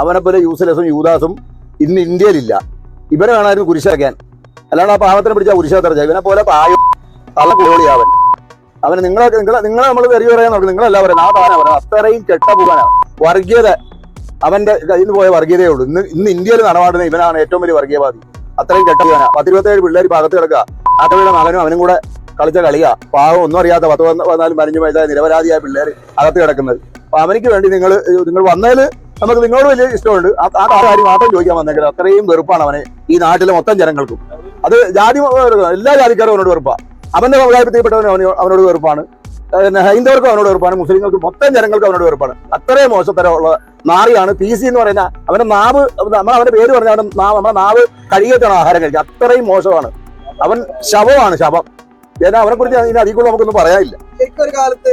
അവനെ പോലെ യൂസ്ലെസ്സും യൂദാസും ഇന്ന് ഇന്ത്യയിലില്ല. ഇവനെ വേണമായിരുന്നു കുരിശാക്കാൻ. അല്ലാണ്ട് ആ പാവത്തിനെ പിടിച്ചാൽ കുരിശാത്തറച്ച ഇവനെ പോലെ പായും തള്ള കോളിയാവൻ. അവന് നിങ്ങളെ നമ്മൾ തെറി പറയാൻ നോക്കും. നിങ്ങളല്ല പറയുന്നത്, ആ താനാ പറയുന്നത്. അത്രയും കെട്ട പോകാനാണ് വർഗീയത. അവന്റെ കയ്യിൽ നിന്ന് പോയ വർഗീയതയേ ഉള്ളൂ. ഇന്ന് ഇന്ത്യയിൽ നടമാടുന്ന ഇവനാണ് ഏറ്റവും വലിയ വർഗീയവാദി. അത്രയും കെട്ട പോകാനാ. 10-27 പിള്ളേർ ഭാഗത്ത് കിടക്കുക. ആട്ടവയുടെ മകനും അവനും കൂടെ കളിച്ച കളിയാ. പാവം ഒന്നും അറിയാത്ത 10-14 വയസ്സായ നിരപരാധിയായ പിള്ളേർ അകത്ത് കിടക്കുന്നത്. അപ്പൊ അവനിക്ക് വേണ്ടി നിങ്ങൾ വന്നതിൽ നമുക്ക് നിങ്ങളോട് വലിയ ഇഷ്ടമുണ്ട്. ആ കാര്യം മാത്രം ചോദിക്കാൻ വന്നേക്കുന്നത്. അത്രയും വെറുപ്പാണ് അവനെ ഈ നാട്ടിലെ മൊത്തം ജനങ്ങൾക്കും. അത് ജാതി എല്ലാ ജാതിക്കാരും അവനോട് വെറുപ്പാ. അവന്റെ സമുദായത്തിൽപ്പെട്ടവന് അവനോട് വെറുപ്പാണ്. ഹൈന്ദവർക്കും അവനോട് വെറുപ്പാണ്. മുസ്ലിങ്ങൾക്ക് മൊത്തം ജനങ്ങൾക്ക് അവനോട് വെറുപ്പാണ്. അത്രയും മോശത്തരമുള്ള നാറിയാണ് PC എന്ന് പറയുന്ന. അവന്റെ നാവ് അവന്റെ പേര് പറഞ്ഞ നമ്മുടെ നാവ് കഴുകിയിട്ടാണ് ആഹാരം കഴിക്കുക. അത്രയും മോശമാണ് അവൻ. ശവമാണ് ശവം. ഏതാ അവനെ കുറിച്ച് ഇതിന് അധികം നമുക്കൊന്നും പറയാനില്ല. ഒരു കാലത്ത്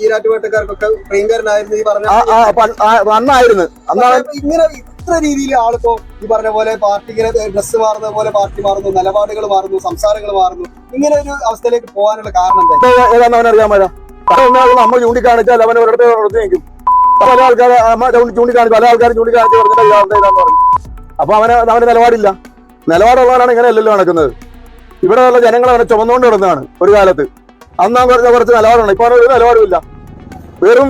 ഈരാറ്റുപേട്ടക്കാർക്കൊക്കെ പ്രിയങ്കരനായിരുന്നു ഈ പറഞ്ഞ അന്നായിരുന്നു. ഇങ്ങനെ ഇത്ര രീതിയിൽ ആളിപ്പോ ഈ പറഞ്ഞ പോലെ പാർട്ടി ഇങ്ങനെ ഡ്രസ് മാറുന്ന പോലെ പാർട്ടി മാറുന്നു, നിലപാടുകൾ മാറുന്നു, സംസാരങ്ങൾ മാറുന്നു. ഇങ്ങനെ ഒരു അവസ്ഥയിലേക്ക് പോകാനുള്ള കാരണം ഏതാണെന്ന് അവനറിയാൻ പറ്റാ. നമ്മൾ ചൂണ്ടിക്കാണിച്ചാൽ അവൻ ഒരിടത്ത് നിൽക്കും. പല ആൾക്കാരെ ചൂണ്ടിക്കാണിച്ചു, പല ആൾക്കാരും ചൂണ്ടിക്കാണിച്ച് പറഞ്ഞിട്ട് ഏതാന്ന് പറഞ്ഞു. അപ്പൊ അവന് നിലപാടില്ല. നിലപാടുള്ളവരാണ് ഇങ്ങനെ അല്ലല്ലോ നടക്കുന്നത്. ഇവിടെയുള്ള ജനങ്ങൾ അവനെ ചുമന്നുകൊണ്ട് കിടന്നതാണ് ഒരു കാലത്ത്. അന്നാ കുറച്ച് നിലപാടുണ്ട്. ഇപ്പൊ ഒരു നിലപാടുമില്ല. വെറും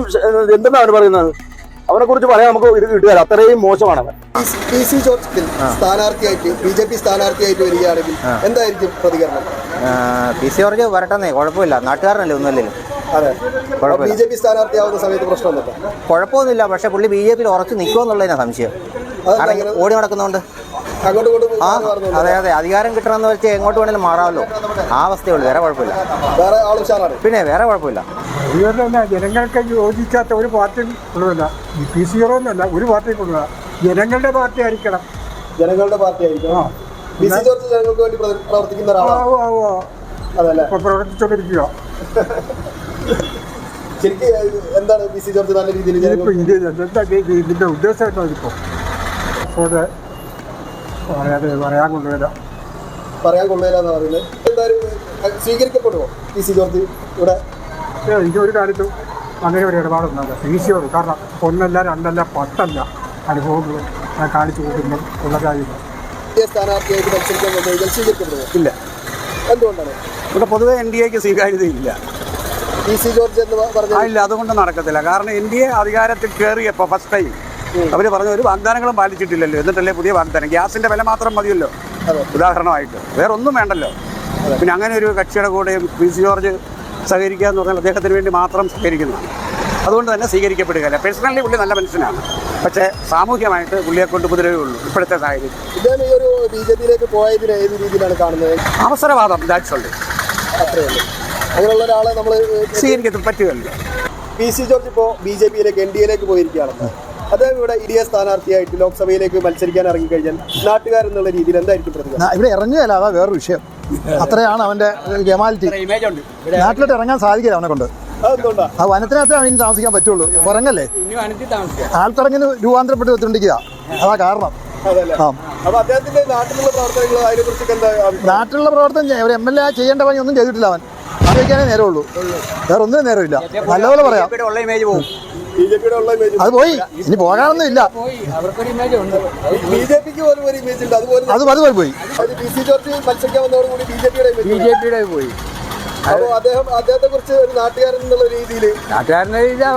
എന്തെന്നാ അവന് പറയുന്നത്. അവനെ കുറിച്ച് പറയാൻ നമുക്ക് ഇത് കിട്ടുക. അത്രയും മോശമാണ് അവൻ. PC ജോർജ് സ്ഥാനാർത്ഥിയായിട്ട് BJP സ്ഥാനാർത്ഥിയായിട്ട് വരികയാണെങ്കിൽ എന്തായിരിക്കും പ്രതികരണം? PC ജോർജ് വരട്ടെന്നേ, കുഴപ്പമില്ല. നാട്ടുകാരനല്ലേ ഒന്നുമല്ലെങ്കിലും. അതെ, BJP സ്ഥാനാർത്ഥിയാവുന്ന സമയത്ത് പ്രശ്നമൊന്നുമില്ല. കുഴപ്പമൊന്നുമില്ല. പക്ഷെ പുള്ളി BJPയിൽ ഉറച്ചു നിൽക്കുമെന്നുള്ളതിനാ സംശയം. ഓടി നടക്കുന്നതുകൊണ്ട്. അതെ അതെ, അധികാരം കിട്ടണമെന്ന് വെച്ചാൽ എങ്ങോട്ട് വേണേലും മാറാമല്ലോ. ആ അവസ്ഥയുള്ളൂ, വേറെ കുഴപ്പമില്ല. പിന്നെ വേറെ കുഴപ്പമില്ല. ജനങ്ങൾക്ക് യോജിക്കാത്ത ഒരു പാർട്ടിയും കൊള്ളുന്നില്ല. PC ജോർജൊന്നുമല്ല, ഒരു പാർട്ടിയും കൊള്ളുക. ജനങ്ങളുടെ പാർട്ടി ആയിരിക്കണം. ജനങ്ങളുടെ പാർട്ടി ആയിരിക്കണം. PC ജോർജ് ജനങ്ങൾക്ക് വേണ്ടി പ്രവർത്തിക്കുന്ന ഒരാളാണ്. പ്രവർത്തിച്ചോണ്ടിരിക്കുക. ശരിക്കും എന്താണ് PC ജോർജ് നല്ല രീതിയിൽ ഇതിന്റെ ഉദ്ദേശം എന്താ? ഇപ്പോ പറയാൻ കൊള്ളുകയില്ല എന്ന് പറയുന്നത്. എന്തായാലും സ്വീകരിക്കപ്പെടുമോ PC ജോർജ് ഇവിടെ? ഇതൊരു കാലത്തും അങ്ങനെ ഒരു ഇടപാടൊന്നുമില്ല PC ജോർജ്. കാരണം ഒന്നല്ല രണ്ടല്ല 10 അനുഭവങ്ങൾ ഞാൻ കാണിച്ചു കൊടുക്കുമ്പോൾ ഉള്ള കാര്യമില്ല. സ്ഥാനാർത്ഥിയായിട്ട് മത്സരിക്കാൻ സ്വീകരിക്കപ്പെടുമോ? ഇല്ല. എന്തുകൊണ്ടാണ്? ഇവിടെ പൊതുവെ NDAക്ക് സ്വീകാര്യതയില്ല. PC ജോർജ് എന്ന് പറഞ്ഞാൽ ഇല്ല, അതുകൊണ്ട് നടക്കത്തില്ല. കാരണം NDA അധികാരത്തിൽ കയറിയപ്പോൾ ഫസ്റ്റ് ടൈം അവർ പറഞ്ഞ ഒരു വാഗ്ദാനങ്ങളും പാലിച്ചിട്ടില്ലല്ലോ. എന്നിട്ടല്ലേ പുതിയ വാഗ്ദാനം. ഗ്യാസിന്റെ വില മാത്രം മതിയല്ലോ ഉദാഹരണമായിട്ട്, വേറെ ഒന്നും വേണ്ടല്ലോ. പിന്നെ അങ്ങനെ ഒരു കക്ഷിയുടെ കൂടെ PC ജോർജ് സഹകരിക്കുക എന്ന് പറഞ്ഞാൽ അദ്ദേഹത്തിന് വേണ്ടി മാത്രം സഹകരിക്കുന്നതാണ്. അതുകൊണ്ട് തന്നെ സ്വീകരിക്കപ്പെടുകയില്ല. പേഴ്സണലി പുള്ളി നല്ല മനുഷ്യനാണ്. പക്ഷേ സാമൂഹ്യമായിട്ട് പുള്ളിയെ കൊണ്ട് ഉപദ്രവമേ ഉള്ളൂ ഇപ്പോഴത്തെ സാഹചര്യം. ഇദ്ദേഹം ഈ ഒരു BJPയിലേക്ക് പോയതിന് ഏത് രീതിയിലാണ് കാണുന്നത്? അവസരവാദം, ദാറ്റ്സ് ഓൾ. അത്രയേ ഉള്ളൂ. അങ്ങനെയുള്ള ഒരാളെ നമ്മൾ സ്വീകരിക്കത്തിൽ പറ്റുകയല്ല. PC ജോർജ് ഇപ്പോൾ BJPയിലേക്ക് NDAയിലേക്ക് പോയിരിക്കുകയാണ്. അദ്ദേഹം ഇവിടെ ഇടിയ സ്ഥാനാർത്ഥിയായിട്ട് ലോക്സഭയിലേക്ക് മത്സരിക്കാൻ ഇറങ്ങിക്കഴിഞ്ഞാൽ നാട്ടുകാരെന്നുള്ള രീതിയിൽ എന്തായിരിക്കും പ്രതികരണം? ഇവിടെ ഇറങ്ങുകയല്ല, അതാ വേറൊരു വിഷയം. അത്രയാണ് അവന്റെ ഗമാലിറ്റി. നാട്ടിലോട്ട് ഇറങ്ങാൻ സാധിക്കില്ല അവനെ കൊണ്ട്. ആ വനത്തിനകത്ത് അവന് താമസിക്കാൻ പറ്റുള്ളൂ. കുറങ്ങല്ലേ, ആൾത്തിറങ്ങിന് രൂപാന്തരപ്പെട്ട് വെച്ചുകൊണ്ടിരിക്കുക. അതാ കാരണം. നാട്ടിലുള്ള പ്രവർത്തനം ഒരു MLA ചെയ്യേണ്ട പണി ഒന്നും ചെയ്തിട്ടില്ല. അവൻ അറിയിക്കാനേ നേരമുള്ളൂ, വേറെ ഒന്നിനും നേരമില്ല. നല്ലപോലെ പറയാം. അത് പോയി, ഇനി പോകാനൊന്നും ഇല്ല. അത് അതുപോലെ പോയി. BJPയുടെ പോയി. അദ്ദേഹത്തെ കുറിച്ച് ഒരു നാട്ടുകാരെന്നുള്ള രീതിയിൽ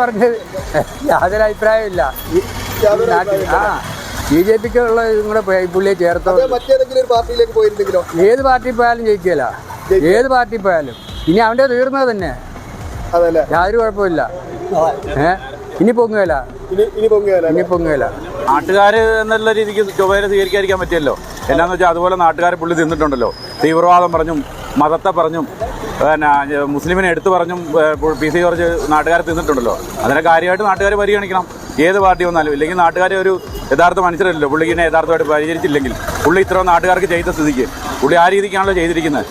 പറഞ്ഞത് യാതൊരു അഭിപ്രായമില്ല. BJPക്ക് ഉള്ള കൂടെ പുള്ളിയെ ചേർത്തോ. മറ്റേതെങ്കിലും ഒരു പാർട്ടിയിലേക്ക് പോയിരുന്നെങ്കിലോ? ഏത് പാർട്ടി പോയാലും ജയിക്കില്ല. ഏത് പാർട്ടി പോയാലും ഇനി അവന്റെ തീർന്നത് തന്നെ. അതല്ലേ, യാതൊരു കുഴപ്പമില്ല. ഇനി പൊങ്ങുകയില്ല. നാട്ടുകാർ എന്നുള്ള രീതിക്ക് ചൊവ്വരെ സ്വീകരിക്കാതിരിക്കാൻ പറ്റിയല്ലോ. എന്നാന്ന് വെച്ചാൽ അതുപോലെ നാട്ടുകാരെ പുള്ളി തിന്നിട്ടുണ്ടല്ലോ. തീവ്രവാദം പറഞ്ഞും മതത്തെ പറഞ്ഞും പിന്നെ മുസ്ലിമിനെ എടുത്തു പറഞ്ഞും PC ജോർജ് നാട്ടുകാരെ തിന്നിട്ടുണ്ടല്ലോ. അതിനെ കാര്യമായിട്ട് നാട്ടുകാർ പരിഗണിക്കണം. ഏത് പാർട്ടി വന്നാലും. ഇല്ലെങ്കിൽ നാട്ടുകാരെ ഒരു യഥാർത്ഥ മനുഷ്യരല്ലോ. പുള്ളിക്കിനെ യഥാർത്ഥമായിട്ട് പരിചരിച്ചില്ലെങ്കിൽ പുള്ളി ഇത്ര നാട്ടുകാർക്ക് ചെയ്ത സ്ഥിതിക്ക് പുള്ളി ആ രീതിക്കാണല്ലോ ചെയ്തിരിക്കുന്നത്.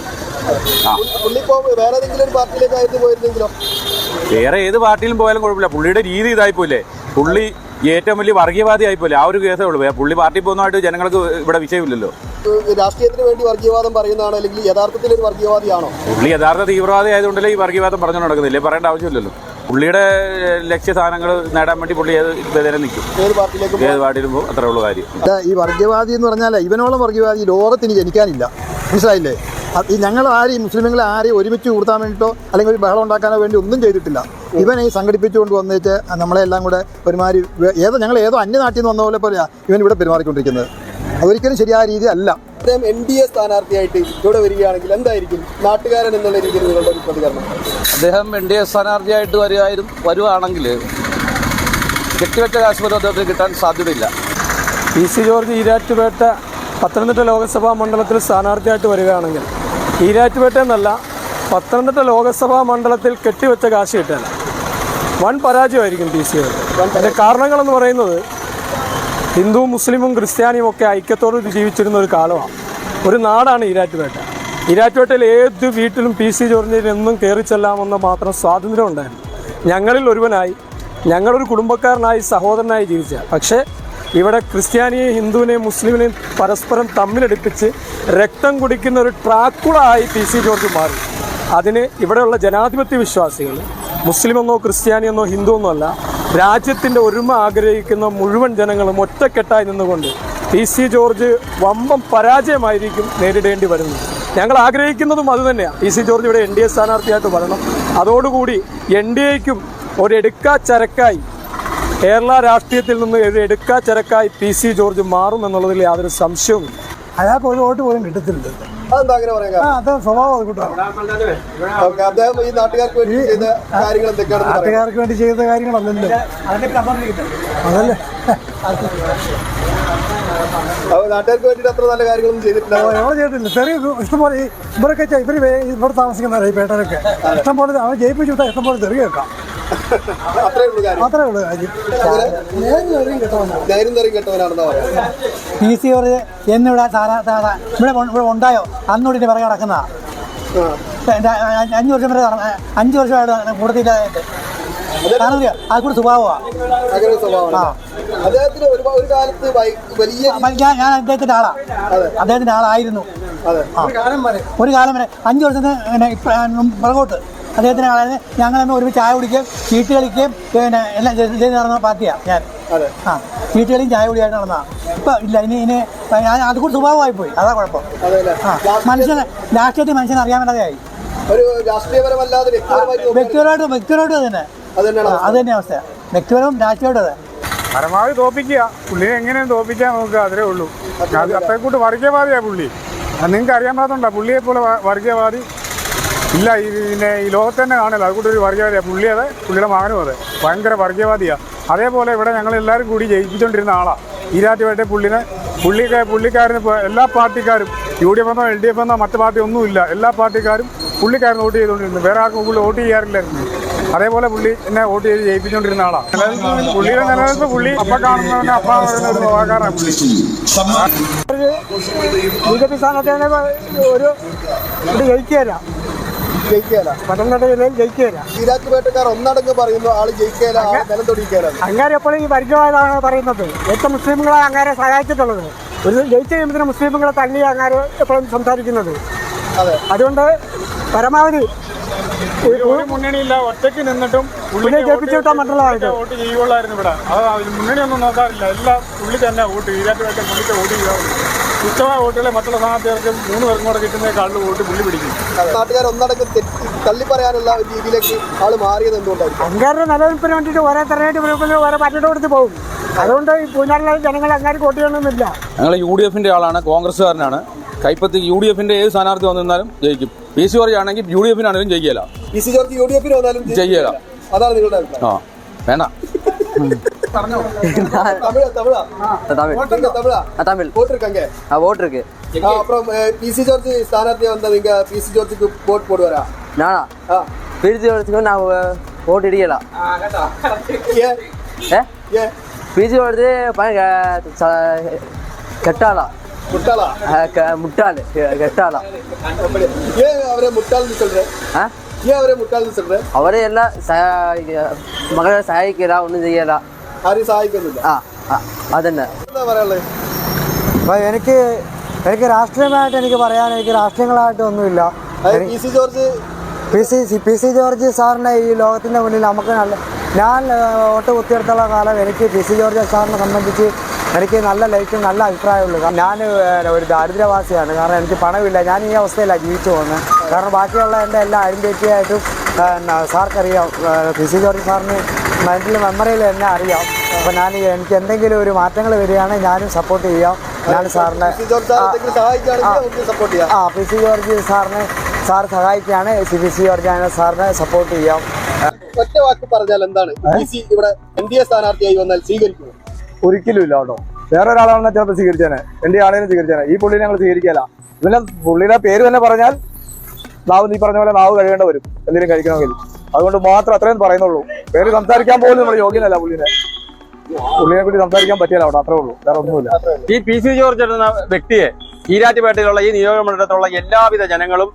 വേറെ ഏത് പാർട്ടിയിലും പോയാലും കുഴപ്പമില്ല. പുള്ളിയുടെ രീതി ഇതായിപ്പോലെ. പുള്ളി ഏറ്റവും വലിയ വർഗീയവാദി ആയിപ്പോലെ. ആ ഒരു കേസേ ഉള്ളൂ. പുള്ളി പാർട്ടി പോകുന്നതായിട്ട് ജനങ്ങൾക്ക് ഇവിടെ വിഷയമില്ലല്ലോ. രാഷ്ട്രീയത്തിന് വേണ്ടി വർഗീയവാദം പറയുന്നതാണോ അല്ലെങ്കിൽ യഥാർത്ഥത്തിൽ ഒരു വർഗീയവാദിയാണോ? പുള്ളി യഥാർത്ഥ തീവ്രവാദി ആയതുകൊണ്ടല്ലേ ഈ വർഗീയവാദം പറഞ്ഞു നടക്കുന്നില്ലേ? പറയേണ്ട ആവശ്യമില്ലല്ലോ. പുള്ളിയുടെ ലക്ഷ്യ സാധനങ്ങൾ നേടാൻ വേണ്ടി പുള്ളി ഏത് ഇതിനെ നിൽക്കും, ഏത് പാർട്ടിയിലേക്കും ഏത് പാർട്ടിയിലും പോകും, അത്രേ ഉള്ളൂ കാര്യം. ഈ വർഗീയവാദി എന്ന് പറഞ്ഞാൽ ഇവനോളം വർഗീയവാദി ലോകത്തിന് ജനിക്കാനില്ല, മനസ്സിലായില്ലേ? ഈ ഞങ്ങൾ ആരെയും മുസ്ലിങ്ങളെ ആരെയും ഒരുമിച്ച് കൂട്ടാൻ വേണ്ടിയിട്ടോ അല്ലെങ്കിൽ ഒരു ബഹളം ഉണ്ടാക്കാനോ വേണ്ടി ഒന്നും ചെയ്തിട്ടില്ല. ഇവൻ ഈ സംഘടിപ്പിച്ചുകൊണ്ട് വന്നിട്ട് നമ്മളെല്ലാം കൂടെ ഒരുമാതിരി ഞങ്ങൾ ഏതോ അന്യനാട്ടിൽ നിന്ന് വന്ന പോലെ പോലെയാണ് ഇവൻ ഇവിടെ പെരുമാറിക്കൊണ്ടിരിക്കുന്നത്. അതൊരിക്കലും ശരിയായ രീതി അല്ല. അദ്ദേഹം NDA സ്ഥാനാർത്ഥിയായിട്ട് ഇവിടെ വരികയാണെങ്കിൽ എന്തായിരിക്കും നാട്ടുകാരൻ എന്നുള്ള രീതിയിൽ നിങ്ങളുടെ ഒരു പ്രതികരണം? അദ്ദേഹം NDA സ്ഥാനാർത്ഥിയായിട്ട് വരുവാണെങ്കിൽ കെട്ടിവെച്ച കാശ് പോലും അദ്ദേഹത്തിന് കിട്ടാൻ സാധ്യതയില്ല. PC ജോർജ് ഈരാറ്റുപേട്ട പത്തനംതിട്ട ലോക്സഭാ മണ്ഡലത്തിൽ സ്ഥാനാർത്ഥിയായിട്ട് വരികയാണെങ്കിൽ ഈരാറ്റുപേട്ട എന്നല്ല, പത്തനംതിട്ട ലോക്സഭാ മണ്ഡലത്തിൽ കെട്ടിവെച്ച കാശ് കിട്ടാൻ വൻ പരാജയമായിരിക്കും PC ജോർജ്. അതിൻ്റെ കാരണങ്ങളെന്ന് പറയുന്നത് ഹിന്ദുവും മുസ്ലിമും ക്രിസ്ത്യാനിയും ഒക്കെ ഐക്യത്തോട് ജീവിച്ചിരുന്ന ഒരു കാലമാണ്, ഒരു നാടാണ് ഈരാറ്റുപേട്ട. ഈരാറ്റുപേട്ടയിൽ ഏത് വീട്ടിലും PC ജോർജിന് എന്നും കയറി ചെല്ലാമെന്ന മാത്രം സ്വാതന്ത്ര്യം ഉണ്ടായിരുന്നു. ഞങ്ങളിൽ ഒരുവനായി, ഞങ്ങളൊരു കുടുംബക്കാരനായി, സഹോദരനായി ജീവിച്ച. പക്ഷേ ഇവിടെ ക്രിസ്ത്യാനിയെയും ഹിന്ദുവിനെയും മുസ്ലിമിനെയും പരസ്പരം തമ്മിലടിപ്പിച്ച് രക്തം കുടിക്കുന്ന ഒരു ട്രാക്കുളായി PC ജോർജ് മാറി. അതിന് ഇവിടെയുള്ള ജനാധിപത്യ വിശ്വാസികൾ, മുസ്ലിമെന്നോ ക്രിസ്ത്യാനിയെന്നോ ഹിന്ദുവെന്നോ അല്ല, രാജ്യത്തിൻ്റെ ഒരുമ ആഗ്രഹിക്കുന്ന മുഴുവൻ ജനങ്ങളും ഒറ്റക്കെട്ടായി നിന്നുകൊണ്ട് PC ജോർജ് വമ്പം പരാജയമായിരിക്കും നേരിടേണ്ടി വരുന്നത്. ഞങ്ങൾ ആഗ്രഹിക്കുന്നതും അതുതന്നെയാണ്. PC ജോർജ് ഇവിടെ NDA സ്ഥാനാർത്ഥിയായിട്ട് വരണം. അതോടുകൂടി NDAയ്ക്കും ഒരു എടുക്കാച്ചരക്കായി, കേരള രാഷ്ട്രീയത്തിൽ നിന്ന് ഒരു എടുക്കാച്ചരക്കായി PC ജോർജ് മാറും എന്നുള്ളതിൽ യാതൊരു സംശയവുമില്ല. അയാൾക്ക് ഒരു വോട്ട് പോലും കിട്ടത്തില്ല. അതെന്താ അങ്ങനെ പറയാം? അദ്ദേഹം സ്വഭാവം കൂട്ടാണ്. അദ്ദേഹം ഈ നാട്ടുകാർക്ക് വേണ്ടി ചെയ്ത കാര്യങ്ങൾ എന്തൊക്കെയാണെന്ന് പറയാം. നാട്ടുകാർക്ക് വേണ്ടി ചെയ്ത കാര്യങ്ങളല്ലല്ലോ അതല്ലേ. നാട്ടുകാർക്ക് വേണ്ടിയിട്ട് അത്ര നല്ല കാര്യങ്ങളൊന്നും ചെയ്തിട്ടില്ല. എവിടെ ചെയ്തിട്ടില്ല. ചെറിയ ഇഷ്ടംപോലെ ഇവരൊക്കെ ഇവിടെ താമസിക്കുന്നവരെ ഈ പേട്ടരൊക്കെ ഇഷ്ടംപോലെ അവർ ജയിപ്പിച്ചു വിട്ടാൽ ഇഷ്ടംപോലെ തെറി കേൾക്കാം. അത്രേ ഉള്ളൂ കാര്യം. അത്രേ ഉള്ളൂ കാര്യം. ധൈര്യം കെട്ടവനാണെന്നാ പറയാം. PC ജോർജ് എന്നിവിടെ ഇവിടെ ഉണ്ടായോ അന്നോടി പിറകെ നടക്കുന്ന 5 വർഷം വരെ 5 വർഷമായിട്ട് കൂടുതലായിട്ട് അത് കൂടെ സ്വഭാവമാണ്. അങ്ങനെ സ്വഭാവമാണ് അദ്ദേഹത്തിന്. ഒരു കാലത്ത് വലിയ ഞാൻ അദ്ദേഹത്തിൻ്റെ ആളാണ്, അദ്ദേഹത്തിൻ്റെ ആളായിരുന്നു. ഒരു കാലം വരെ 5 വർഷത്തിന് പുറകോട്ട് അദ്ദേഹത്തിന് ആളായിരുന്നു. ഞങ്ങളെന്ന് ഒരുമിച്ച് ചായ കുടിക്കുകയും ചീട്ട് കളിക്കുകയും പിന്നെ എല്ലാം ചെയ്ത് നടന്ന പാർട്ടിയാണ് ഞാൻ. ചീട്ട് കളിയും ചായ കുടിയായിട്ട് നടന്നതാണ്. ഇപ്പം ഇല്ല. ഇനി അത് കൂടി സ്വഭാവമായി പോയി. അതാ കുഴപ്പം. മനുഷ്യനെ രാഷ്ട്രീയത്തിൽ മനുഷ്യനെ അറിയാൻ വേണ്ടതായി. ഒരു രാഷ്ട്രീയപരമല്ലാതെ വ്യക്തിപരമായിട്ട് തന്നെ അത് തന്നെ അവസ്ഥ. വ്യക്തിപരവും രാഷ്ട്രീയമായിട്ടും അതെ. പരമാവധി തോപ്പിക്കുക. പുള്ളിയെ എങ്ങനെയും തോപ്പിക്കാൻ നോക്കുക, അതേ ഉള്ളൂ. അത് അത്രക്കൂട്ട് വർഗീയവാദിയാണ് പുള്ളി. നിങ്ങൾക്ക് അറിയാൻ പാടുണ്ടോ? പുള്ളിയെ പോലെ വർഗീയവാദി ഇല്ല ഈ ലോകത്ത് തന്നെ കാണില്ല. അതുകൂടെ ഒരു വർഗീയവാദിയാണ് പുള്ളി. അതെ, പുള്ളിയുടെ മകനും അതെ, ഭയങ്കര വർഗീയവാദിയാണ്. അതേപോലെ ഇവിടെ ഞങ്ങളെല്ലാവരും കൂടി ജയിപ്പിച്ചുകൊണ്ടിരുന്ന ആളാണ് ഈരാറ്റുപേട്ട. പുള്ളിക്കാരന് ഇപ്പോൾ എല്ലാ പാർട്ടിക്കാരും UDF എന്നോ LDF എന്നോ മറ്റു പാർട്ടി ഒന്നുമില്ല, എല്ലാ പാർട്ടിക്കാരും പുള്ളിക്കാരന് വോട്ട് ചെയ്തുകൊണ്ടിരുന്നു. വേറെ ആർക്കും പുള്ളി വോട്ട് ചെയ്യാറില്ലായിരുന്നു. അതേപോലെ പുള്ളി എന്നെ വോട്ട് ചെയ്ത് ജയിപ്പിച്ചുകൊണ്ടിരുന്ന ആളാണ്. പുള്ളിയുടെ നിലനിൽപ്പ് പുള്ളി അപ്പം കാണുന്നവന് അപ്പം പറയുന്ന ഒരു സ്വഭാവക്കാരാണ് പുള്ളി. BJP സ്ഥാനത്തേനെ ഒരു ജയിക്കുകയില്ല. പത്തനംതിട്ട ജില്ലയിൽ ജയിക്കുകയില്ല. ഈരാറ്റുപേട്ടക്കാർ ഒന്നടങ്ക് പറയുന്നു ആള് ജയിക്കുകയില്ല, നിലം തൊടിക്കുകയില്ല. അങ്ങാരെ എപ്പോഴും ഈ വർഗീയവാദമാണ് പറയുന്നത്. ഏറ്റവും മുസ്ലിമുകളെ അങ്ങാരെ സഹായിച്ചിട്ടുള്ളത്. ഒരു ജയിച്ച കഴിയുമ്പോൾ മുസ്ലിമുകളെ തള്ളി അങ്ങാര് എപ്പോഴും സംസാരിക്കുന്നത്. അതുകൊണ്ട് പരമാവധി ഒരു മുന്നണിയില്ല, ഒറ്റയ്ക്ക് നിന്നിട്ടും പുള്ളിയെ ജയിപ്പിച്ചു വിട്ടാൽ മറ്റുള്ളതായിട്ട് വോട്ട് ചെയ്യുള്ളായിരുന്നു ഇവിടെ. അത് മുന്നണിയൊന്നും നോക്കാറില്ല, എല്ലാം പുള്ളി തന്നെ വോട്ട്. ഈരാറ്റുപേട്ട പുള്ളിക്ക് വോട്ട് ചെയ്യാറുണ്ട്. തുച്ഛമായ വോട്ടുകളെ മറ്റുള്ള സ്ഥാനാർത്ഥികൾക്ക് 3 പേർക്കും കൂടെ കിട്ടുന്നതിനേക്കാളും വോട്ട് പുള്ളി പിടിക്കും. നാട്ടുകാർ ഒന്നടങ്കം തള്ളി പറയാനുള്ള ഒരു രീതിയിലേക്ക് ആള് മാറിയത് എന്തുകൊണ്ടായിരിക്കും? അങ്ങാരുടെ നിലനിൽപ്പിന് വേണ്ടിയിട്ട് ഓരോ തെരഞ്ഞെടുപ്പ് ഓരോ പാർട്ടിയുടെ കൊടുത്ത് പോകും. അതുകൊണ്ട് ഈ പൂഞ്ഞാറിലെ ജനങ്ങൾ അങ്ങാര് വോട്ട് ചെയ്യണമെന്നില്ല. ഞങ്ങൾ UDFന്റെ ആളാണ്, കോൺഗ്രസ്സുകാരനാണ്. കൈപ്പത്തി UDFന്റെ ഏത് സ്ഥാനാർത്ഥി വന്നിരുന്നാലും ജയിക്കും. PC ജോർജ് ആണെങ്കിൽ UDFനാണെങ്കിലും ജയിക്കില്ല. PC ജോർജ് UDF വന്നാലും ജയിക്കില്ല. അതാണ് നിങ്ങളുടെ അഭിപ്രായം? ആ വേണ്ട. அப்புறம் PC ஜார்ஜ் ஸ்தானார்த்தியா வந்தா நீங்க PC ஜார்ஜுக்கு போட் போடுவாரா? நானா PC ஜார்ஜுக்கு நான் ஓட்டு இடியலாம். PC ஜார்ஜ் கெட்டாளா முட்டாள் கெட்டாளா? ஏன் அவரே முட்டாள்னு சொல்றேன்? ஏன் அவரே முட்டாள்னு சொல்றேன்? அவரே எல்லாம் മകളെ സഹായിക്കില്ല, ഒന്നും ചെയ്യല. ആരും സഹായിക്കുന്നില്ല. അതന്നെ പറയാനുള്ളത്. അപ്പം എനിക്ക് രാഷ്ട്രീയമായിട്ട് എനിക്ക് പറയാൻ രാഷ്ട്രീയങ്ങളായിട്ട് ഒന്നുമില്ല. PC George P C George സാറിനെ ഈ ലോകത്തിൻ്റെ മുന്നിൽ നമുക്ക് ഞാൻ വോട്ട് കുത്തിയെടുത്തുള്ള കാലം എനിക്ക് പി സി ജോർജ് സാറിനെ സംബന്ധിച്ച് എനിക്ക് നല്ല ലൈക്കും നല്ല അഭിപ്രായമുള്ളൂ. ഞാൻ ഒരു ദാരിദ്ര്യവാസിയാണ്. കാരണം എനിക്ക് പണമില്ല. ഞാൻ ഈ അവസ്ഥയിലാണ് ജീവിച്ചു പോകുന്നത്. കാരണം ബാക്കിയുള്ള എൻ്റെ എല്ലാ ഐഡൻറ്റിറ്റി ആയിട്ടും സാർക്കറിയാം. പി സി ജോർജ് സാറിന് മെമ്മറിയിൽ എന്നെ അറിയാം. അപ്പോൾ എനിക്ക് എന്തെങ്കിലും ഒരു മാറ്റങ്ങൾ വരികയാണെങ്കിൽ ഞാനും സപ്പോർട്ട് ചെയ്യാം. ഞാൻ സാറിനെ പി സി ജോർജ് സാർ സഹായിക്കുകയാണ്. പി സി ജോർജ് സാറിനെ സപ്പോർട്ട് ചെയ്യാം. ഒറ്റ വാക്ക് പറഞ്ഞാൽ എന്താണ് ഇവിടെ NDA സ്ഥാനാർത്ഥിയായി വന്നാൽ സ്വീകരിക്കുക? ഒരിക്കലും ഇല്ല കേട്ടോ. വേറെ ഒരാളാണെന്ന് ചിലപ്പോൾ സ്വീകരിച്ചേനെ, എൻ്റെ ആളെയും സ്വീകരിച്ചേനെ. ഈ പുള്ളിനെ ഞങ്ങൾ സ്വീകരിക്കില്ല. ഇവനെ പുള്ളിയുടെ പേര് തന്നെ പറഞ്ഞാൽ നീ പറഞ്ഞ പോലെ നാവ് കഴിയേണ്ട വരും എന്തെങ്കിലും കഴിക്കണമെങ്കിൽ. അതുകൊണ്ട് മാത്രം അത്രയും പറയുന്നുള്ളൂ. പേര് സംസാരിക്കാൻ പോലും നമ്മൾ യോഗ്യനല്ല. പുള്ളിനെ പറ്റി സംസാരിക്കാൻ പറ്റില്ല അവിടെ. അത്രേ ഉള്ളൂ, വേറെ ഒന്നുമില്ല. ഈ പി സി ജോർജ് എന്ന വ്യക്തിയെ ഈരാറ്റുപേട്ടയിലുള്ള ഈ നിയോജകമണ്ഡലത്തിലുള്ള എല്ലാവിധ ജനങ്ങളും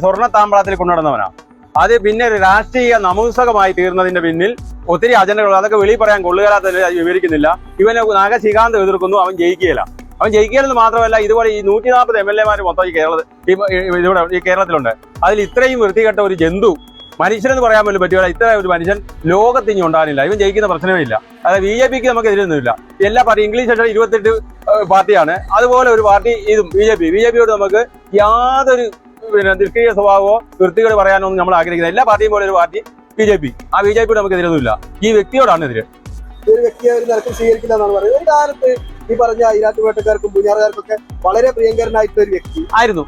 സ്വർണ്ണ താമ്പാളത്തിൽ കൊണ്ടുവന്നവനാണ്. അത് പിന്നെ രാഷ്ട്രീയ നമൂസകമായി തീർന്നതിന്റെ പിന്നിൽ ഒത്തിരി അജണ്ടകൾ, അതൊക്കെ വെളിയിൽ പറയാൻ കൊള്ളുകയാത്ത വിവരിക്കുന്നില്ല. ഇവനെ നാഗശികാന്ത് എതിർക്കുന്നു. അവൻ ജയിക്കുകയില്ല. അവൻ ജയിക്കുകയെന്ന് മാത്രമല്ല, ഇതുപോലെ ഈ 140 MLA മൊത്തം ഈ കേരളത്തിലുണ്ട്. അതിൽ ഇത്രയും വൃത്തികെട്ട ഒരു ജന്തു മനുഷ്യനെന്ന് പറയാൻ പോലും പറ്റുകയില്ല. ഇത്ര ഒരു മനുഷ്യൻ ലോകത്ത് ഇനി ഉണ്ടാകുന്നില്ല. ഇവൻ ജയിക്കുന്ന പ്രശ്നമേ ഇല്ല. അതായത് BJPക്ക് നമുക്ക് എതിരൊന്നുമില്ല. എല്ലാ പാർട്ടി ഇംഗ്ലീഷ് 28 പാർട്ടിയാണ്. അതുപോലെ ഒരു പാർട്ടി ഇതും BJPയോട് നമുക്ക് യാതൊരു നിഷ്ക്രിയ സ്വഭാവമോ വൃത്തികൾ പറയാനൊന്നും നമ്മൾ ആഗ്രഹിക്കുന്നത്. എല്ലാ പാർട്ടിയും പോലെ ഒരു പാർട്ടി BJP. ആ BJPയോട് നമുക്ക് എതിരൊന്നുമില്ല. ഈ വ്യക്തിയോടാണ് എതിര്. ഒരു വ്യക്തിയെ ഒരു നിലക്കും സ്വീകരിക്കില്ല എന്നാണ് പറയുന്നത്. ഒരു കാലത്ത് ഈ പറഞ്ഞ ഈരാറ്റുപേട്ടക്കാർക്കും പൂഞ്ഞാറുകാർക്കൊക്കെ വളരെ പ്രിയങ്കരനായിട്ടുള്ള ഒരു വ്യക്തി ആയിരുന്നു.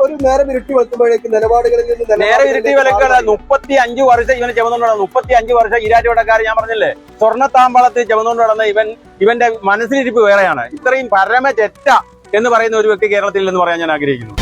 ഒരു നേരം ഇരുട്ടി വെക്കുമ്പോഴേക്കും നിലപാടുകളിൽ നിന്ന് നേരെ ഇരുട്ടി വിലക്കുകൾ 35 വർഷം ഇവനെ ചുമന്നുകൊണ്ടാണ്. 35 വർഷം ഈരാറ്റുപേട്ടക്കാർ ഞാൻ പറഞ്ഞില്ലേ, സ്വർണ്ണത്താമ്പാളത്തിൽ ചുമന്നുകൊണ്ട് നടന്ന ഇവന്റെ മനസ്സിലിരിപ്പ് വേറെയാണ്. ഇത്രയും പരമ ചെറ്റ എന്ന് പറയുന്ന ഒരു വ്യക്തി കേരളത്തിൽ എന്ന് പറയാൻ ഞാൻ ആഗ്രഹിക്കുന്നു.